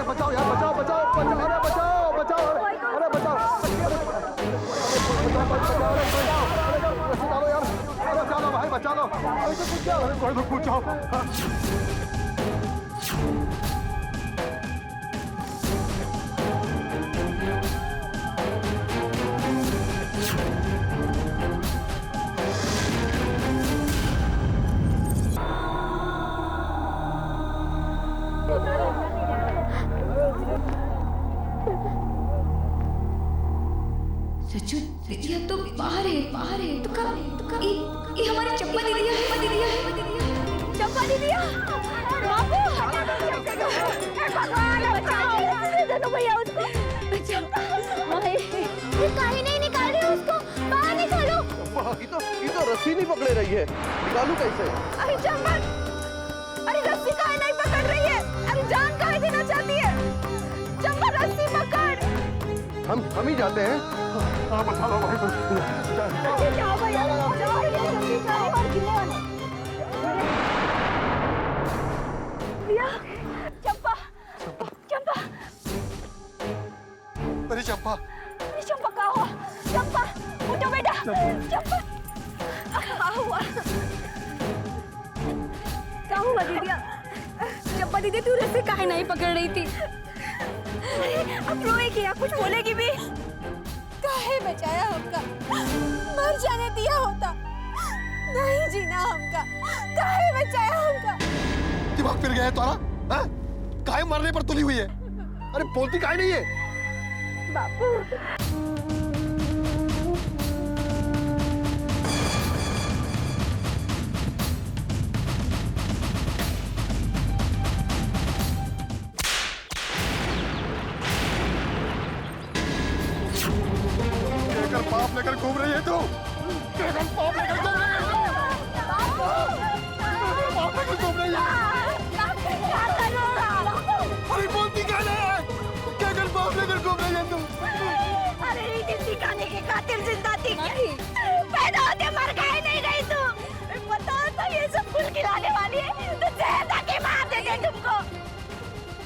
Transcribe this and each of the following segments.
बचाओ यार, बचाओ बचाओ बचाओ, अरे बचाओ बचाओ, अरे बचाओ, रस्सी डालो यार, अरे बचा लो भाई, बचा लो, कोई तो कूद जाओ। सचू दीदिया तो बाहर है तो का ये हमारी चंपा दीदिया है, चंपा दीदिया बाबू भगवान बचाओ भैया उसको, ये काहे नहीं निकाल रहे उसको, बाहर निकालो। ये तो रस्सी नहीं पकड़े रही है, निकालू कैसे? अरे चंपा, अरे रस्सी काहे नहीं पकड़ रही है, अरे जान काहे देना चाहती है, चंपा रस्सी पकड़। हम ही जाते हैं। हाँ बचा लो भाई, जाओ भैया, जाओ जल्दी जाओ और गिरने वाले। भैया चंपा, चंपा, अरे चंपा, अरे चंपा कहाँ हुआ? चंपा उठो बेटा, चंपा कहाँ हुआ? कहाँ हुआ दीदिया? चंपा दीदी तू रस्सी काहे नहीं पकड़ रही थी? अरे अब रोएगी या कुछ बोलेगी भी? काहे बचाया हमका, मर जाने दिया होता, नहीं जीना हमका, काहे बचाया हमका? दिमाग फिर गया है तुम्हारा? हाँ? काहे मरने पर तुली हुई है? अरे बोलती काहे नहीं है? बापू पाप लेकर घूम रही है तू, केवल पाप लेकर घूम रही है तू, पाप लेकर घूम रही है। अरे बोलती क्या है? केवल पाप लेकर घूम रही है तू। अरे रीति सिखाने के खातिर जिंदा थी, पैदा होते मर गए नहीं रही तू, पता तो ये सब फूल खिलाने वाली है, तो जहर के मार देते तुमको।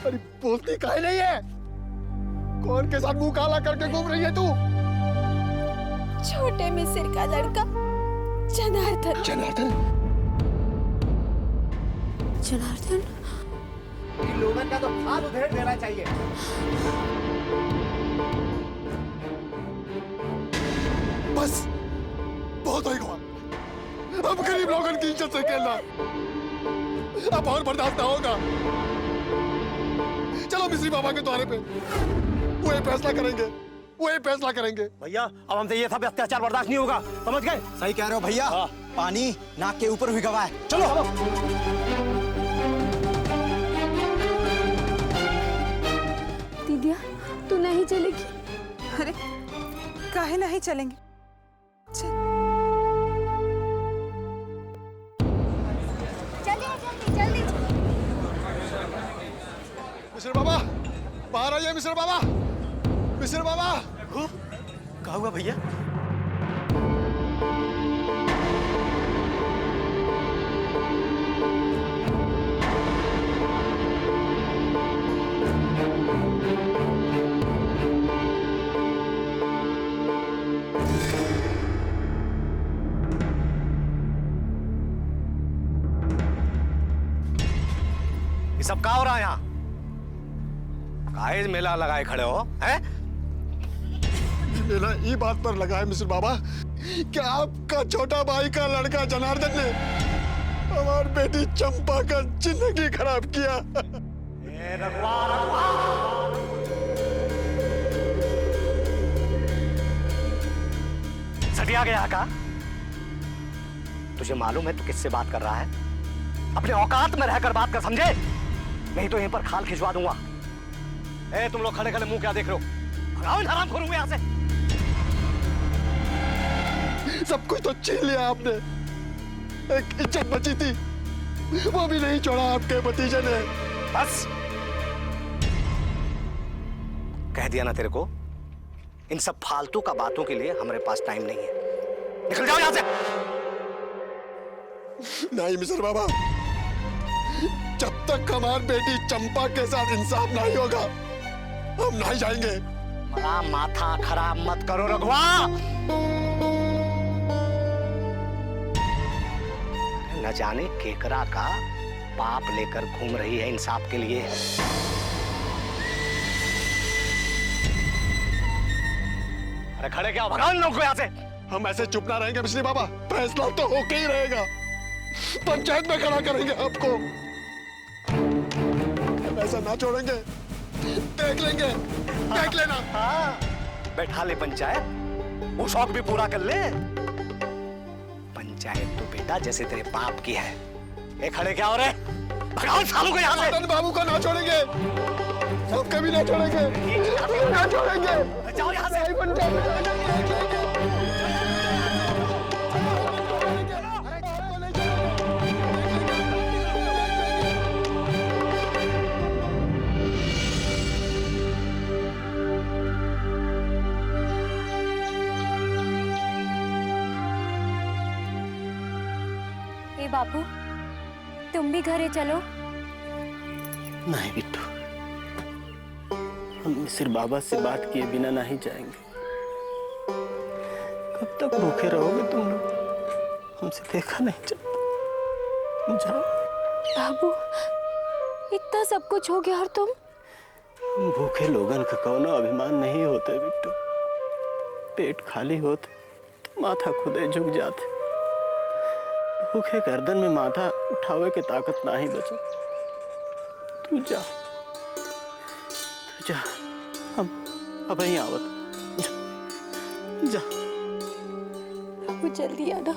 अरे बोलती काहे नहीं है? कौन के साथ मुंह काला करके घूम रही है तू? छोटे मिसिर का लड़का जनार्दन। जनार्दन? जनार्दन? इन लोगों का तो हाथ उधेड़ देना चाहिए। बस बहुत हो गया, अब गरीब लोगों की इज्जत से खेलना अब और बर्दाश्त ना होगा। चलो मिस्री बाबा के द्वारे पे, वो ये फैसला करेंगे, वो ये फैसला करेंगे। भैया अब हमसे ये सब अत्याचार बर्दाश्त नहीं होगा, समझ गए? सही कह रहे हो भैया, पानी नाक के ऊपर हुई गवाह है। चलो दीदिया तू नहीं चलेगी? अरे काहे नहीं चलेंगे? जल्दी मिस्र बाबा बाहर आइए, मिस्र बाबा, मिस्र बाबा। क्या हुआ भैया? ये सब क्या हो रहा है यहाँ? काहे मेला लगाए खड़े हो हैं? मेला ये बात पर लगा है मिस्र बाबा कि आपका छोटा भाई का लड़का जनार्दन ने हमारी बेटी चंपा का जिंदगी खराब किया। सटिया गया का? तुझे मालूम है तू किससे बात कर रहा है? अपने औकात में रहकर बात कर, समझे? नहीं तो यहीं पर खाल खिंचवा दूंगा। ए तुम लोग खड़े खड़े मुंह क्या देख रहे हो? हराम खोरूंगा यहाँ से। सब कुछ तो छीन लिया आपने, एक इज्जत बची थी वो भी नहीं छोड़ा आपके भतीजे ने। बस कह दिया ना तेरे को, इन सब फालतू का बातों के लिए हमारे पास टाइम नहीं है। निकल जाओ यहाँ से। नहीं मिस्र बाबा, जब तक हमारी बेटी चंपा के साथ इंसाफ नहीं होगा हम नहीं जाएंगे। बड़ा माथा खराब मत करो रघुआ। न जाने केकरा का पाप लेकर घूम रही है इंसाफ के लिए। अरे खड़े क्या भगाओ इन लोगों को यहाँ से। हम ऐसे चुप ना रहेंगे मिश्री बाबा, फैसला तो होके ही रहेगा। पंचायत में खड़ा करेंगे आपको। हम ऐसा ना छोड़ेंगे, देख लेंगे, देख लेना। हाँ, बैठा ले पंचायत, वो शौक भी पूरा कर ले। पंचायत तो बेटा जैसे तेरे बाप की है। ए खड़े क्या हो रहे, भगाओ सालों को यहाँ से। मदन बाबू को ना छोड़ेंगे, हम कभी ना छोड़ेंगे, ना छोड़ेंगे। जाओ यहाँ से। पंचायत में देख लेंगे। बापू तुम भी घरे चलो। नहीं बिट्टू, हम मिसिर बाबा से बात किए बिना नहीं जाएंगे। कब तक भूखे रहोगे तुम लोग, हमसे देखा नहीं जाता। तुम जाओ। बाबू इतना सब कुछ हो गया और तुम? हम भूखे लोगन का कौनो अभिमान नहीं होते बिट्टू। पेट खाली होते तो माथा खुदे झुक जाते। भूखे गर्दन में माथा उठावे के ताकत ना ही बचे। तू जा, तू जा, हम अब ही आवत। जा, वो जल्दी आना।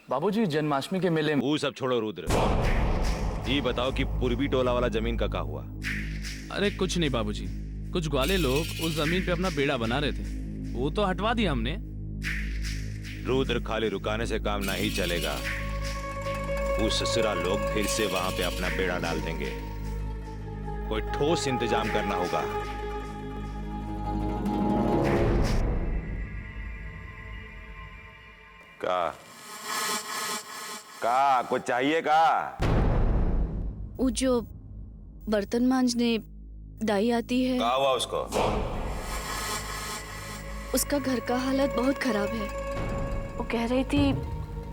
बाबूजी जन्माष्टमी के मेले में। वो सब छोड़ो रुद्र, ये बताओ कि पूर्वी टोला वाला जमीन का क्या हुआ? अरे कुछ नहीं बाबूजी, कुछ ग्वाले लोग उस जमीन पे अपना बेड़ा बना रहे थे, वो तो हटवा दिया हमने। रुद्र खाली रुकाने से काम नहीं चलेगा। वो ससुरा लोग फिर से वहां पे अपना बेड़ा डाल देंगे। कोई ठोस इंतजाम करना होगा। का कुछ चाहिए का? वो जो बर्तन मांजने दाई आती है, क्या हुआ उसको? उसका घर का हालत बहुत खराब है। वो कह रही थी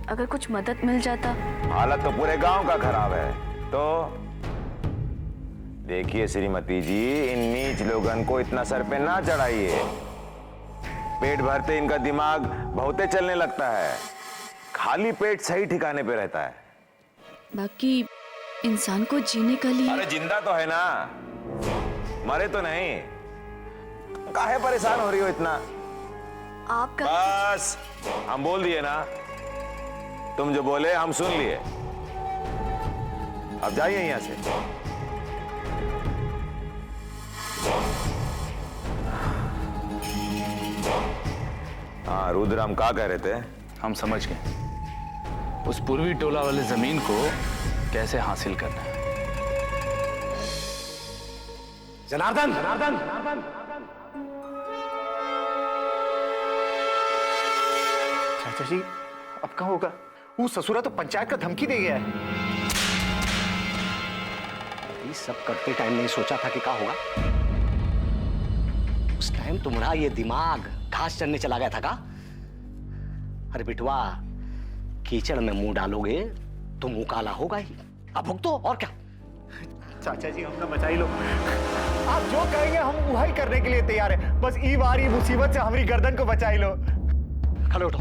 अगर कुछ मदद मिल जाता। हालत तो पूरे गांव का खराब है। तो देखिए श्रीमती जी, इन नीच लोगन को इतना सर पे ना चढ़ाइए। पेट भरते इनका दिमाग बहुते चलने लगता है। खाली पेट सही ठिकाने पे रहता है। बाकी इंसान को जीने का लिए। अरे जिंदा तो है ना, मरे तो नहीं। काहे परेशान हो रही हो इतना? आपका बस हम बोल दिए ना, तुम जो बोले हम सुन लिए। अब जाइए यहां से। हाँ रुद्र, हम क्या कह रहे थे? हम समझ गए, उस पूर्वी टोला वाले जमीन को कैसे हासिल करना है। जनार्दन, चाचा जी अब कहाँ होगा? वो ससुरा तो पंचायत का धमकी दे गया है। ये सब करते टाइम नहीं सोचा था कि क्या होगा? उस टाइम तुम्हारा ये दिमाग घास चरने चला गया था का? अरे बिटवा, कीचड़ में मुंह डालोगे तो मुंह काला होगा ही। अब भुगतो और क्या। चाचा जी हमने बचा ही लो। आप जो कहेंगे हम वही करने के लिए तैयार है। बस ई बार ये मुसीबत से हमारी गर्दन को बचा ही लो। खड़े उठो,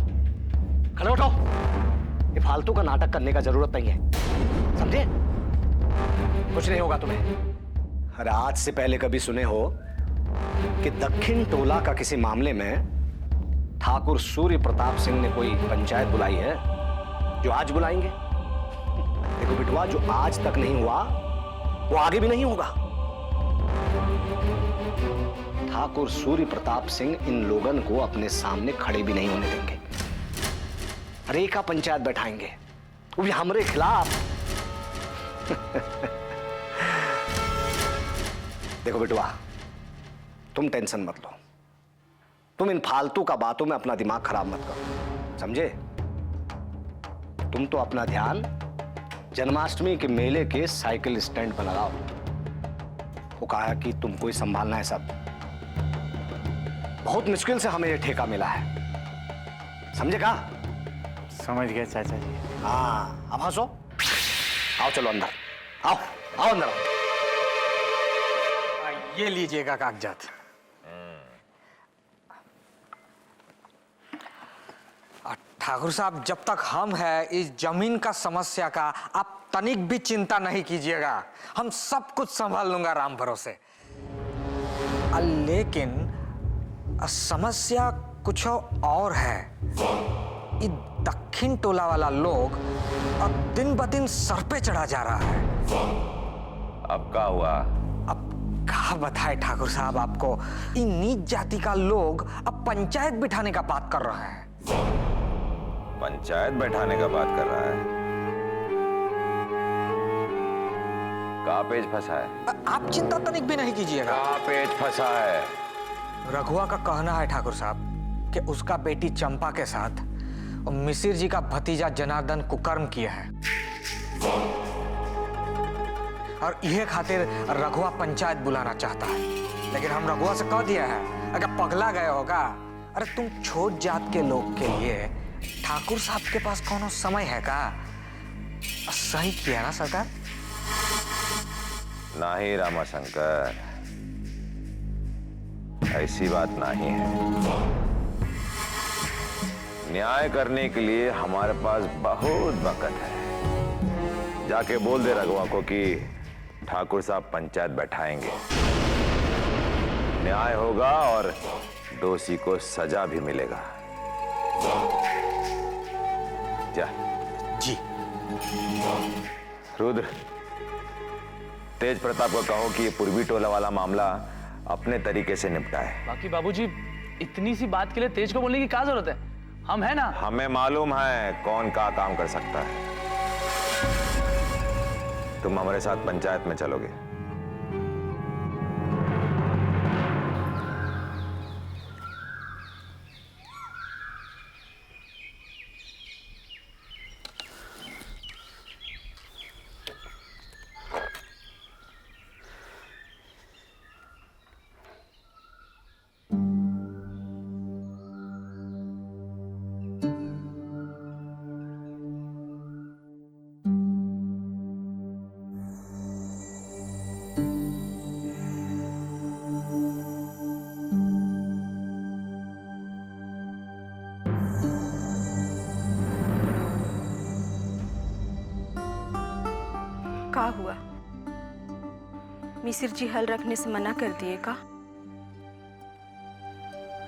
खड़े उठो। ये फालतू का नाटक करने का जरूरत नहीं है, समझे? कुछ नहीं होगा तुम्हें। अरे आज से पहले कभी सुने हो कि दक्षिण टोला का किसी मामले में ठाकुर सूर्य प्रताप सिंह ने कोई पंचायत बुलाई है जो आज बुलाएंगे? देखो बिटवा, जो आज तक नहीं हुआ वो आगे भी नहीं होगा। ठाकुर सूर्य प्रताप सिंह इन लोगन को अपने सामने खड़े भी नहीं होने देंगे। रेखा पंचायत बैठाएंगे, वो भी हमरे खिलाफ। देखो बेटुआ, तुम टेंशन मत लो, तुम इन फालतू का बातों में अपना दिमाग खराब मत करो, समझे? तुम तो अपना ध्यान जन्माष्टमी के मेले के साइकिल स्टैंड पर लगाओ। वो कहा कि तुमको ही संभालना है सब। बहुत मुश्किल से हमें ये ठेका मिला है, समझे का? समझ गए चाचा जी। हाँ, अब हंसो। आओ चलो अंदर, आओ आओ अंदर आओ। ये लीजिएगा कागजात। ठाकुर साहब, जब तक हम हैं इस जमीन का समस्या का आप तनिक भी चिंता नहीं कीजिएगा, हम सब कुछ संभाल लूंगा राम भरोसे। लेकिन समस्या कुछ और है। ये दक्षिण टोला वाला लोग अब दिन ब दिन सर पे चढ़ा जा रहा है। अब क्या हुआ? अब क्या बताए ठाकुर साहब आपको, इन नीच जाति का लोग अब पंचायत बिठाने का बात कर रहे हैं। पंचायत बैठाने का बात कर रहा है? कहाँ पेच फंसा है? आप चिंता तनिक भी नहीं कीजिएगा। कहाँ पेच फंसा है? रघुआ का कहना है ठाकुर साहब कि उसका बेटी चंपा के साथ मिसिर जी का भतीजा जनार्दन कुकर्म किया है, और यह खातिर रघुआ पंचायत बुलाना चाहता है। लेकिन हम रघुआ से कह दिया है, अगर पगला गए होगा, अरे तुम छोट जात के लोग के लिए ठाकुर साहब के पास कौनो समय है का? सही किया ना सरकार? नहीं रामाशंकर, ऐसी बात नहीं है। न्याय करने के लिए हमारे पास बहुत वक्त है। जाके बोल दे रघुआ को कि ठाकुर साहब पंचायत बैठाएंगे, न्याय होगा और दोषी को सजा भी मिलेगा। जा जी। रुद्र, तेज प्रताप को कहो कि ये पूर्वी टोला वाला मामला अपने तरीके से निपटाए। बाकी बाबूजी, इतनी सी बात के लिए तेज को बोलने की क्या जरूरत है? हम है ना। हमें मालूम है कौन का काम कर सकता है। तुम हमारे साथ पंचायत में चलोगे? का हुआ? मिसिर जी हल रखने से मना कर दिए का?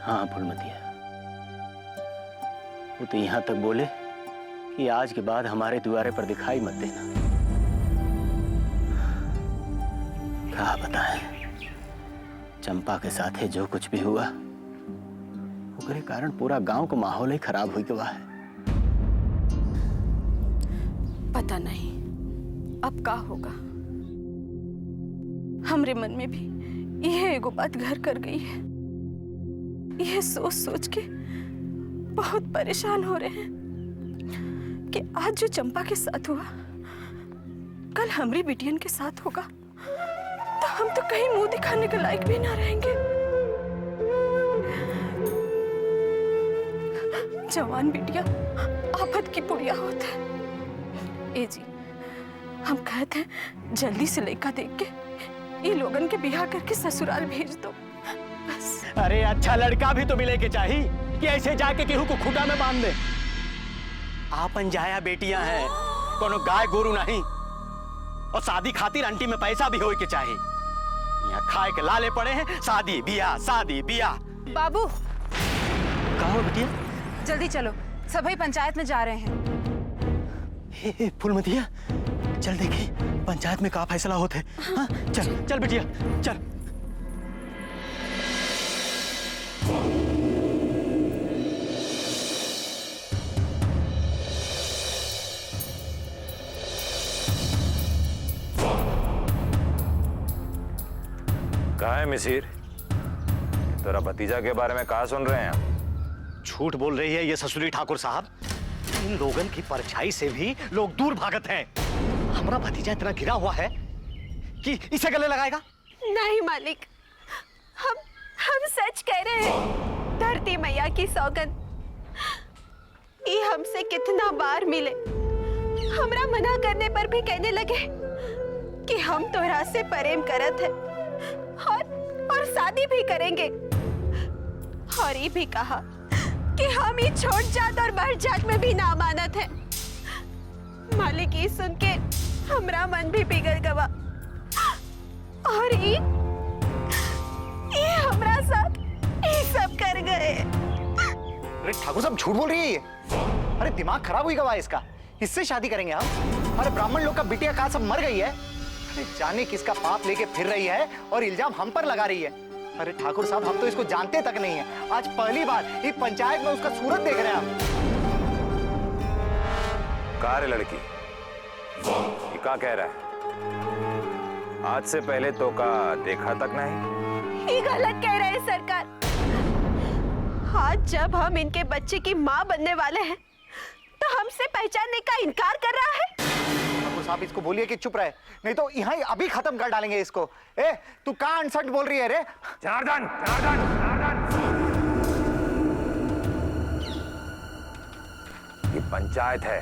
हाँ फूलमतिया, वो तो यहाँ तक बोले कि आज के बाद हमारे द्वारे पर दिखाई मत देना। क्या बताएं, चंपा के साथ है जो कुछ भी हुआ, उसके कारण पूरा गांव का माहौल ही खराब हुई गवा है। पता नहीं अब का होगा। हमरे मन में भी यह एगो बात घर कर गई है। यह सोच सोच के बहुत परेशान हो रहे हैं कि आज जो चंपा के साथ हुआ, कल हमरी बिटियन के साथ होगा तो हम तो कहीं मुंह दिखाने के लायक भी ना रहेंगे। जवान बिटिया आफत की पुड़िया होता है। ए जी, हम कहते हैं जल्दी से लेका देख के ये लोगन के बिहार करके ससुराल भेज दो बस। अरे अच्छा लड़का भी तो मिले के चाहिए कि ऐसे जाके केहू को खुदा में बांध दे। आपन जाया बेटियां हैं, कोनो गाय गोरू नहीं। और शादी खातिर आंटी में पैसा भी होए के चाहिए। यहाँ खाए के लाले पड़े हैं, शादी बियाह शादी बियाह। बाबू कहो बेटिया, जल्दी चलो, सभी पंचायत में जा रहे हैं। हे फूलमतिया, चल देखी पंचायत में का फैसला होते। हाँ चल चल बेटिया चल। कहा है मिसिर? तेरा भतीजा के बारे में कहा सुन रहे हैं हम? झूठ बोल रही है ये ससुरी ठाकुर साहब। इन लोगन की परछाई से भी लोग दूर भागत हैं। हमारा भतीजा इतना गिरा हुआ है कि इसे गले लगाएगा। नहीं मालिक, हम सच कह रहे हैं। धरती मैया की सौगंध, ये हमसे कितना बार मिले, हमरा मना करने पर भी कहने लगे कि हम तोहरा से प्रेम करत है और शादी भी करेंगे। और ये भी कहा कि हम ये छोट जात और बढ़ जात में भी ना मानत है। मालिक ये सुन के हमरा मन भी पिघल गवा। और ये हमरा साथ ये सब कर गए। अरे ठाकुर साहब झूठ बोल रही है ये। अरे दिमाग खराब हुई गवा इसका। इससे शादी करेंगे हम? अरे ब्राह्मण लोग का बिटिया कहा सब मर गई है। अरे जाने किसका पाप लेके फिर रही है और इल्जाम हम पर लगा रही है। अरे ठाकुर साहब हम तो इसको जानते तक नहीं है। आज पहली बार ये पंचायत में उसका सूरत देख रहे हैं हम। कहा रे लड़की, ये क्या कह रहा है? आज से पहले तो का देखा तक नहीं। ये गलत कह रहे हैं सरकार। आज जब हम इनके बच्चे की माँ बनने वाले हैं तो हमसे पहचानने का इनकार कर रहा है। ठाकुर साहब इसको बोलिए कि चुप रहे, नहीं तो यहाँ ही अभी खत्म कर डालेंगे इसको। ए तू कहाँ अनसट बोल रही है रे? जनार्दन, जनार्दन, जनार्दन। ये पंचायत है,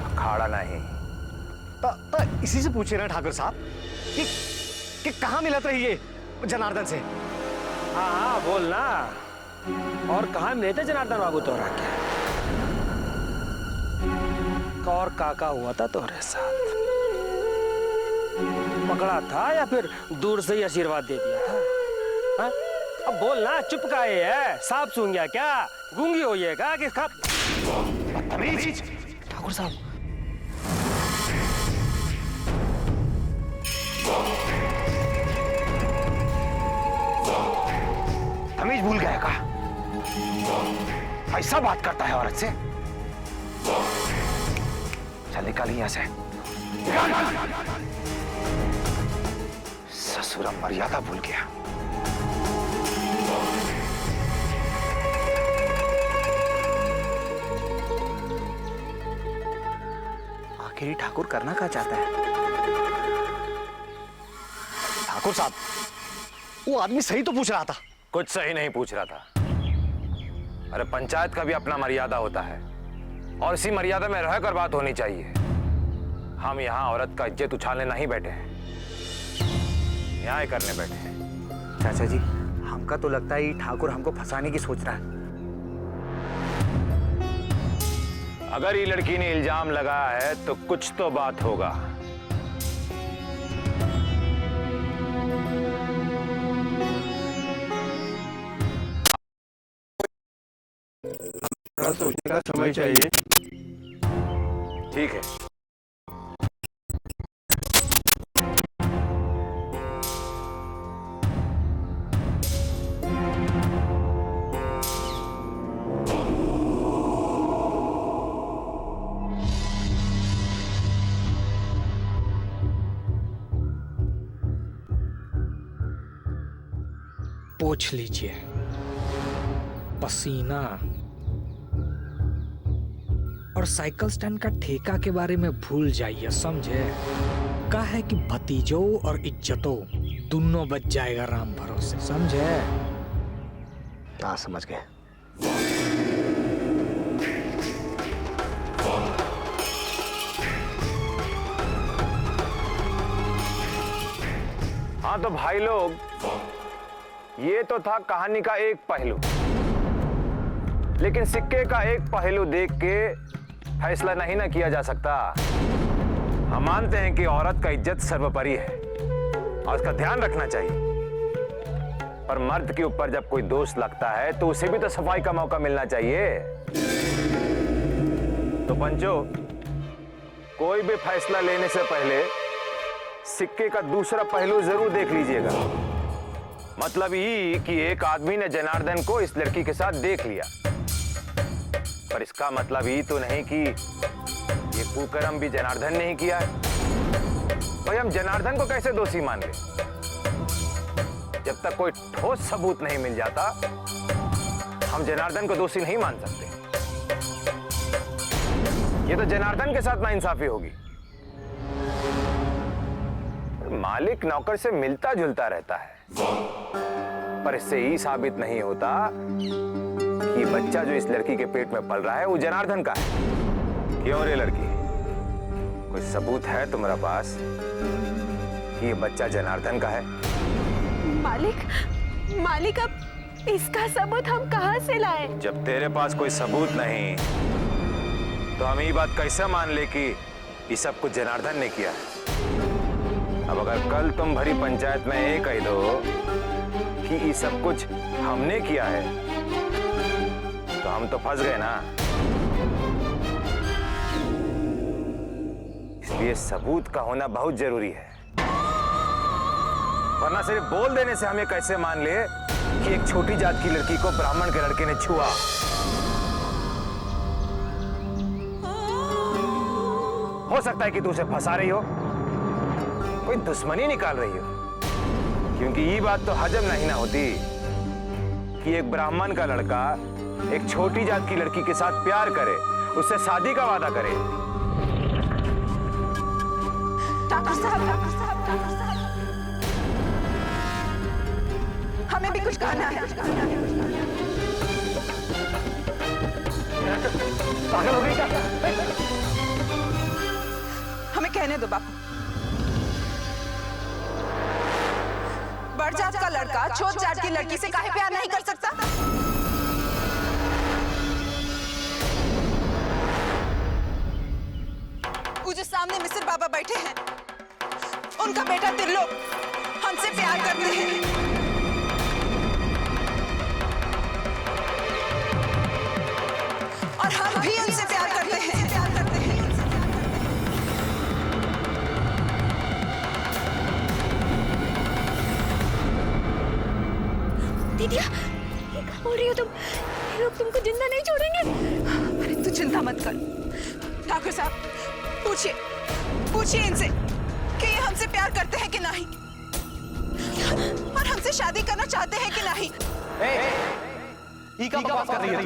अखाड़ा नहीं। तो इसी से पूछ रहे हैं ठाकुर साहब कि कहाँ मिला था ये जनार्दन से? हाँ हाँ बोलना। और कहाँ मिले थे जनार्दन बाबू तोरा क्या? और काका हुआ था तोरे साथ? पकड़ा था या फिर दूर से ही आशीर्वाद दे दिया था? हा? अब बोलना, चुप का है? सांप सूंघ गया क्या? गूंगी हो ये क्या कि बदतमीज! ठाकुर साहब तमीज भूल गया का? ऐसा बात करता है औरत से? चल निकाल यहां से। ससुरा मर्यादा भूल गया। आखिर ठाकुर करना क्या चाहता है? ठाकुर साहब वो आदमी सही तो पूछ रहा था। कुछ सही नहीं पूछ रहा था। अरे पंचायत का भी अपना मर्यादा होता है और इसी मर्यादा में रहकर बात होनी चाहिए। हम यहाँ औरत का इज्जत उछालने नहीं बैठे हैं, न्याय करने बैठे हैं। चाचा जी हमका तो लगता है ठाकुर हमको फंसाने की सोच रहा है। अगर ये लड़की ने इल्जाम लगाया है तो कुछ तो बात होगा। सोचने का समय चाहिए। ठीक है। पोंछ लीजिए पसीना। और साइकिल स्टैंड का ठेका के बारे में भूल जाइए, समझे? का है कि भतीजों और इज्जतों दोनों बच जाएगा राम भरोसे, समझे? हाँ समझ गए। हाँ तो भाई लोग, ये तो था कहानी का एक पहलू, लेकिन सिक्के का एक पहलू देख के फैसला नहीं ना किया जा सकता। हम मानते हैं कि औरत का इज्जत सर्वोपरि है और उसका ध्यान रखना चाहिए, पर मर्द के ऊपर जब कोई दोष लगता है तो उसे भी तो सफाई का मौका मिलना चाहिए। तो पंचो, कोई भी फैसला लेने से पहले सिक्के का दूसरा पहलू जरूर देख लीजिएगा। मतलब ये कि एक आदमी ने जनार्दन को इस लड़की के साथ देख लिया, पर इसका मतलब ये तो नहीं कि ये कुकर्म भी जनार्दन ने ही किया है। भाई हम जनार्दन को कैसे दोषी मान ले? जब तक कोई ठोस सबूत नहीं मिल जाता हम जनार्दन को दोषी नहीं मान सकते। ये तो जनार्दन के साथ नाइंसाफी होगी। मालिक नौकर से मिलता जुलता रहता है, पर इससे ही साबित नहीं होता कि बच्चा जो इस लड़की के पेट में पल रहा है वो जनार्दन का है। क्यों रे लड़की, कोई सबूत है तुम्हारे पास कि ये बच्चा जनार्दन का है? मालिक अब इसका सबूत हम कहां से लाए? जब तेरे पास कोई सबूत नहीं तो हम ये बात कैसे मान ले कि ये सब कुछ जनार्दन ने किया है? अब अगर कल तुम भरी पंचायत में ये कह दो कि ये सब कुछ हमने किया है तो हम तो फंस गए ना। इसलिए सबूत का होना बहुत जरूरी है, वरना सिर्फ बोल देने से हमें कैसे मान ले कि एक छोटी जात की लड़की को ब्राह्मण के लड़के ने छुआ। हो सकता है कि तू उसे फंसा रही हो, कोई दुश्मनी निकाल रही हो, क्योंकि ये बात तो हजम नहीं ना होती कि एक ब्राह्मण का लड़का एक छोटी जात की लड़की के साथ प्यार करे, उससे शादी का वादा करे। डॉक्टर साहब, हमें भी कुछ कहना है। पागल हो गई क्या? हमें कहने दो बापू। बड़ जात का लड़का छोट जात की लड़की से काहे प्यार नहीं कर सकता? वो जो सामने मिस्र बाबा बैठे हैं, उनका बेटा त्रिलोक हमसे प्यार करते हैं। और हम भी उनसे प्यार करते हैं। दीदिया, ये क्या बोल रही हो तुम? ये लोग तुमको जिंदा नहीं छोड़ेंगे। अरे तू चिंता मत कर। ठाकुर साहब, पूछिए इनसे कि ये हमसे प्यार करते हैं कि नहीं, और हमसे शादी करना चाहते हैं कि नहीं। ये क्या बकवास कर रही है?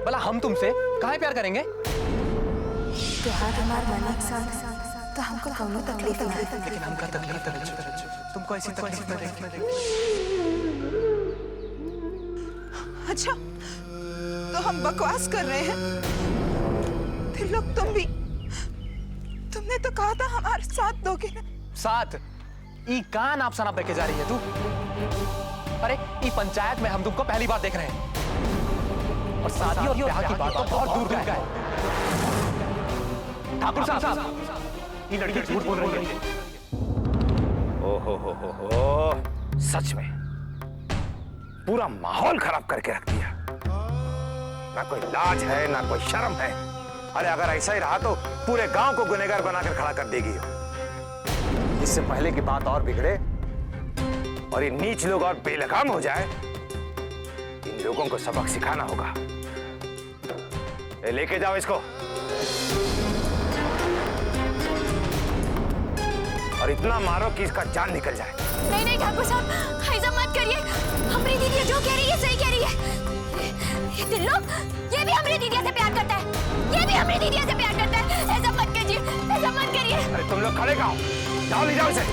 भला हम तुमसे काहे प्यार करेंगे? तो हमारे मन एक साथ तो हमको कौनो तकलीफ नहीं, लेकिन हमका तकलीफ तुमको ऐसी तकलीफ में देख। अच्छा, तो हम बकवास कर रहे हैं? फिर लोग तुमने तो कहा था हमारे साथ दोगे ना? साथ? ई कान आप सना के जा रही है तू? अरे ई पंचायत में हम तुमको पहली बार देख रहे हैं, और शादी और ब्याह की बात तो बहुत दूर का है। ठाकुर साहब, ये लड़की झूठ बोल रही है। ओहो, सच में पूरा माहौल खराब करके रख दिया। ना कोई लाज है ना कोई शर्म है। अरे अगर ऐसा ही रहा तो पूरे गांव को गुनहगार बनाकर खड़ा कर देगी। इससे पहले की बात और बिगड़े और ये नीच लोग और बेलगाम हो जाए, इन लोगों को सबक सिखाना होगा। लेके जाओ इसको और इतना मारो कि इसका जान निकल जाए। नहीं ठाकुर साहब, ऐसा मत करिए। हमारी दीदी जो कह रही है सही कह रही है। ये त्रिलोक, ये भी हमारी दीदी से प्यार करता है, ये भी हमारी दीदी से प्यार करता है। ऐसा मत कीजिए, ऐसा मत करिए। अरे तुम लोग खड़े जाओ, ले जाओ इसे।